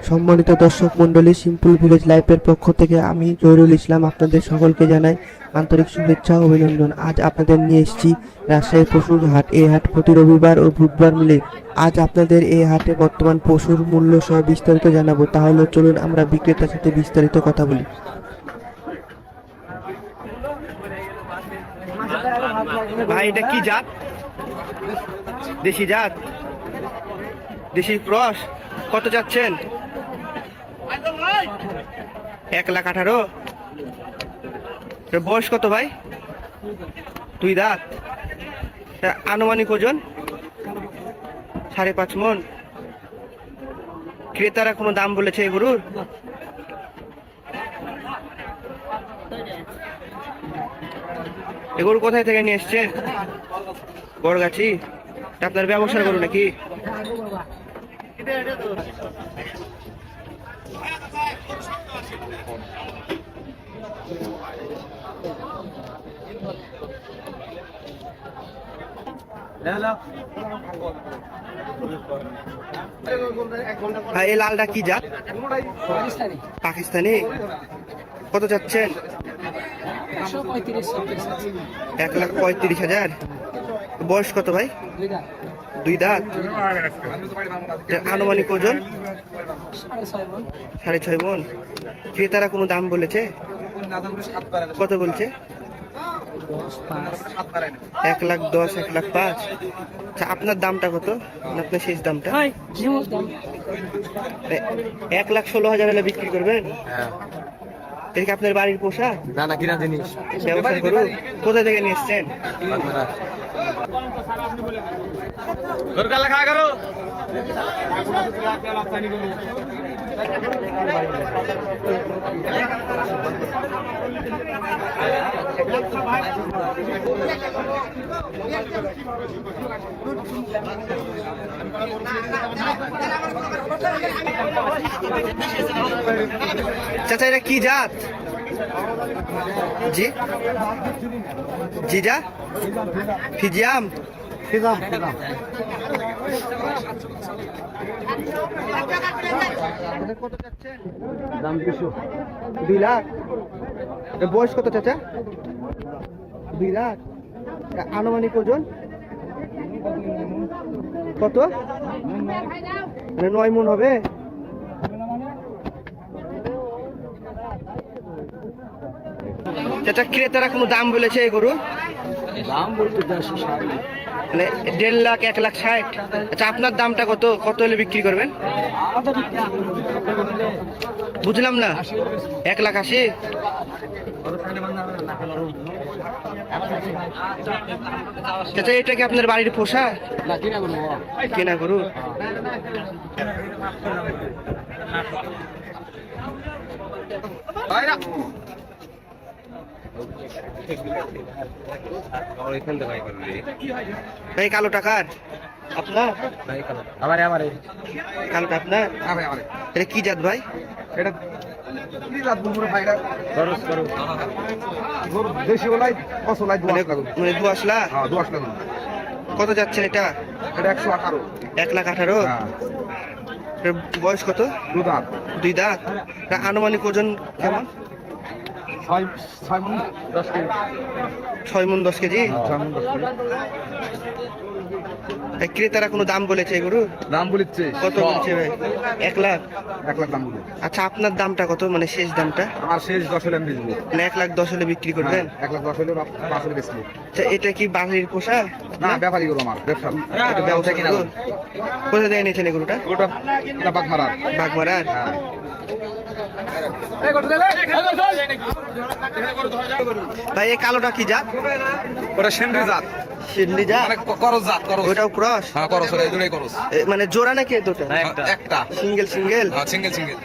সম্মানিত দর্শক মন্ডলী, সিম্পল ভিলেজ লাইফের পক্ষ থেকে আমি জহিরুল ইসলাম আপনাদের সকলকে জানাই আন্তরিক শুভেচ্ছা ও অভিনন্দন। আজ আপনাদের নিয়ে এসেছি রাজশাহী পশুর হাট। এই হাট প্রতি রবিবার ও বুধবার মিলে। আজ আপনাদের এই হাটে বর্তমান পশুর মূল্য সহ বিস্তারিত জানাবো। তাহলে চলুন আমরা বিক্রেতার সাথে বিস্তারিত কথা বলি। ভাই এটা কি জাত? দেশি জাত, দেশি ক্রস। কত যাচ্ছেন? 1,18,000। বয়স কত ভাই? 2 দাঁত। আনুমানিক ওজন 5.5 মন। ক্রেতারা কোনো দাম বলেছে এই গরুর? এ গরু কোথায় থেকে নিয়ে এসছেন? বড়গাছি। আপনার ব্যবসার গরু নাকি? ভাই এই লালটা কি জাত? পাকিস্তানি। কত যাচ্ছেন? 1,35,000। বয়স কত ভাই? 2 দাঁত। আনুমানিক ওজন 6.5 মন। ক্রেতারা কোনো দাম বলেছে? কত বলছে? 1,10,000, 1,05,000। আচ্ছা, আপনার দামটা কত? আপনার শেষ দামটা? 1,16,000 হলে বিক্রি করবেন? এটা কি আপনার বাড়ির পোষা? না না, কিনা জিনিস। ব্যবসা করুন। কোথা থেকে নিয়ে এসছেন? চাচা এটা কি জাত? জি জিজা ফিজিয়াম। দাম কিছু 2 লাখ। বয়স কত চাচা? 2 লাখ। আনুমানিক ওজন কত? 9 মন হবে। চাচা ক্রেতারা কোনো দাম বলেছে এই গরু? দাম বলতে মানে 1.5 লাখ, 1,60,000। আচ্ছা, আপনার দামটা কত? কত হলে বিক্রি করবেন? বুঝলাম না। 1,80,000। চাচা এটা কি আপনার বাড়ির পোষা? কেনা গরু। ভাই কালো টাকার আপনার? কালোটা আপনার? এটা কি জাত ভাই? এটা কি জাত বলবো ভাইরা? দেশি ওলাই কসলাই মানে দুয়াশলা। হ্যাঁ, দুয়াশলা। কত যাচ্ছেন এটা? এটা 118। 1,18,000। এর বয়স কত? 2 দাঁত। 2 দাঁত। আনুমানিক ওজন কেমন? 6 মণ 10 কেজি। 6 মণ 10 কেজি। 6 মণ 10 কেজি। ক্রেতারা কোনো দাম বলেছে এগুলো? দাম বলেছে কত বলছে ভাই? 1 লাখ। 1 লাখ দাম বলে। আচ্ছা, আপনার দামটা কত? মানে শেষ দামটা? আমার শেষ 10 হলে আমি বেচবো। মানে 1,10,000 হলে বিক্রি করবেন? 1,10,000 হলে 5 হলে বেচবো। আচ্ছা, এটা কি বাড়ির পোষা? না, ব্যাপারই গরু আমার, ব্যবসা। এটা ব্যবসা কিনা? কোথা থেকে নিয়েছেন এগুলোটা? ওটা এটা বাগমারার। বাগমারার। ভাই এই কালোটা কি জাত? ওটা সেন্ডি জাত। সিন্ধি জাত? মানে করস জাত, করস। ওটাও ক্রস? হ্যাঁ, করস। ওটা দুটোই করস। মানে জোড়া নাকি দুটো? একটা সিঙ্গেল সিঙ্গেল। হ্যাঁ, সিঙ্গেল সিঙ্গেল।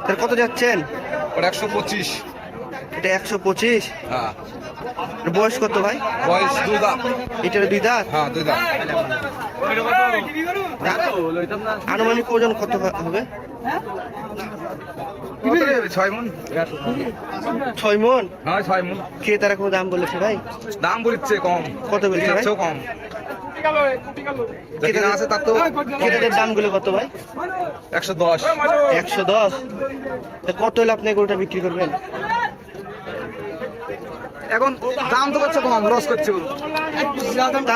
তাহলে কত যাচ্ছেন? ওটা 125। এটা 125। হ্যাঁ। বয়স কত ভাই? বয়স 2 দাঁত। এটার 2 দাঁত। হ্যাঁ, 2 দাঁত। আনুমানিক ওজন কত হবে? 6 মণ। 6 মণ। হ্যাঁ, 6 মণ। ক্রেতারা কোনো দাম বলেছে ভাই? দাম বলছে কম। কত বলছে ভাই? কম। যেখানে আছে তার তো ক্রেতাদের দামগুলো কত ভাই? 110। 110। তা কত হলে আপনি গরুটা বিক্রি করবেন? এখন দাম তো করছে কম, লস করছে গরু। তা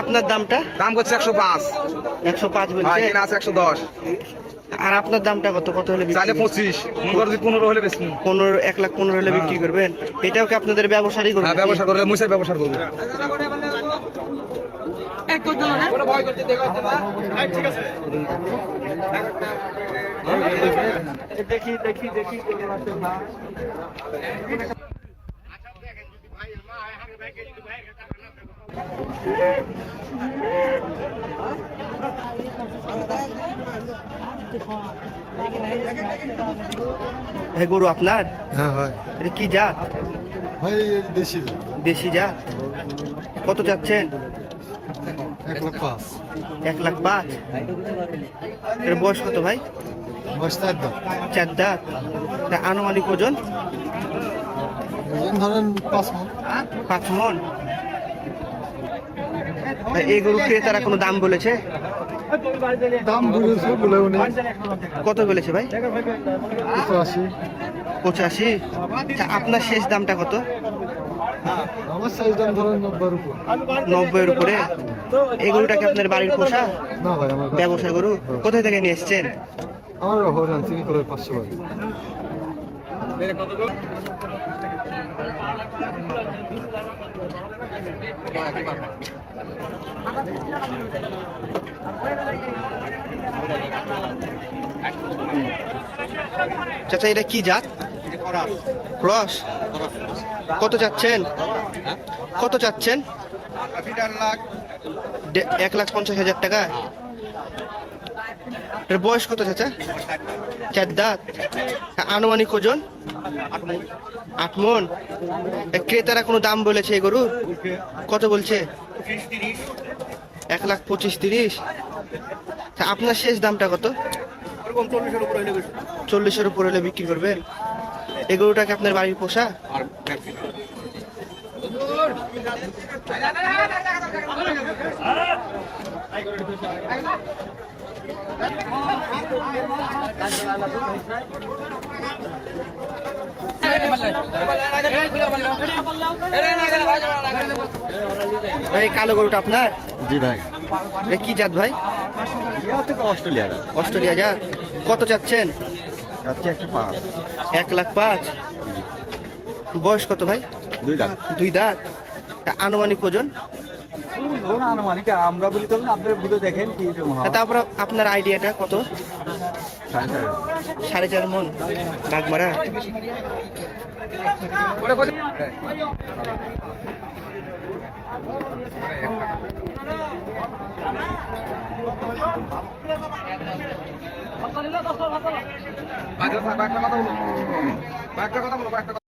আপনার দামটা? দাম করছে 105। 105 ভাই বলছে। কিনা আছে 110। আর আপনার দামটা কত হলে বিক্রি চাইলে করবেন? 25, মনে করো যদি 15 হলে বেশি। 1,15,00,000 হলে বিক্রি করবেন? এটাও কি আপনাদের ব্যবসায়ী করবেন? হ্যাঁ, ব্যবসা করলে মুসের ব্যবসা করবো। এই গরু আপনার? হ্যাঁ ভাই, এটা কি জাত? ভাই দেশি দেশি জাত। কত যাচ্ছেন? 1,05,000 1,05,000। এর বয়স কত ভাই? বয়স 4 দাম। 4 দাঁত। তা আনুমানিক ওজন? ওজন ধরেন 5 মণ। 5 মণ। তা এই গরু ক্রেতারা কোনো দাম বলেছে? দাম বলেছে, বলেও নেই। কত বলেছে ভাই? 85। 85। তা আপনার শেষ দামটা কত? আমার সাইজ দাম ধরেন 90-এর উপর। 90-এর উপরে। এই গরুটাকে আপনার বাড়ির পোষা না ভাই, আমার ব্যবসা গরু? কোথায় থেকে নিয়ে এসছেন? আমার হরিয়ান থেকে করে 500 ভাই। চাচা এটা কি জাত? ক্রস। কত চাচ্ছেন? কত চাচ্ছেন? 1,50,000 টাকা। এর বয়স কত চাচা? 4 দাঁত। আনুমানিক ওজন? 8 মণ। ক্রেতারা কোনো দাম বলেছে এই গরুর? কত বলছে? 1,25,000-30,000। আপনার শেষ দামটা কত? 40-এর উপর হলে বিক্রি করবেন? এই গরুটাকে আপনার বাড়ির পোষা? এই কালো গরুটা আপনার? জি ভাই, এটা কি জাত ভাই? অস্ট্রেলিয়ার অস্ট্রেলিয়া জাত। কত চাচ্ছেন? যাচ্ছে 105। 1,05,000। বয়স কত ভাই? 2 দাম। 2 দাঁত। আনুমানিক ওজন? আনুমানিক আমরা বলি তো, আপনারা ভিডিও দেখেন কি তারপর আপনার আইডিয়াটা কত? 4.5 মণ। বাগমারা। একটা কথা বলো, একটা কথা বলো।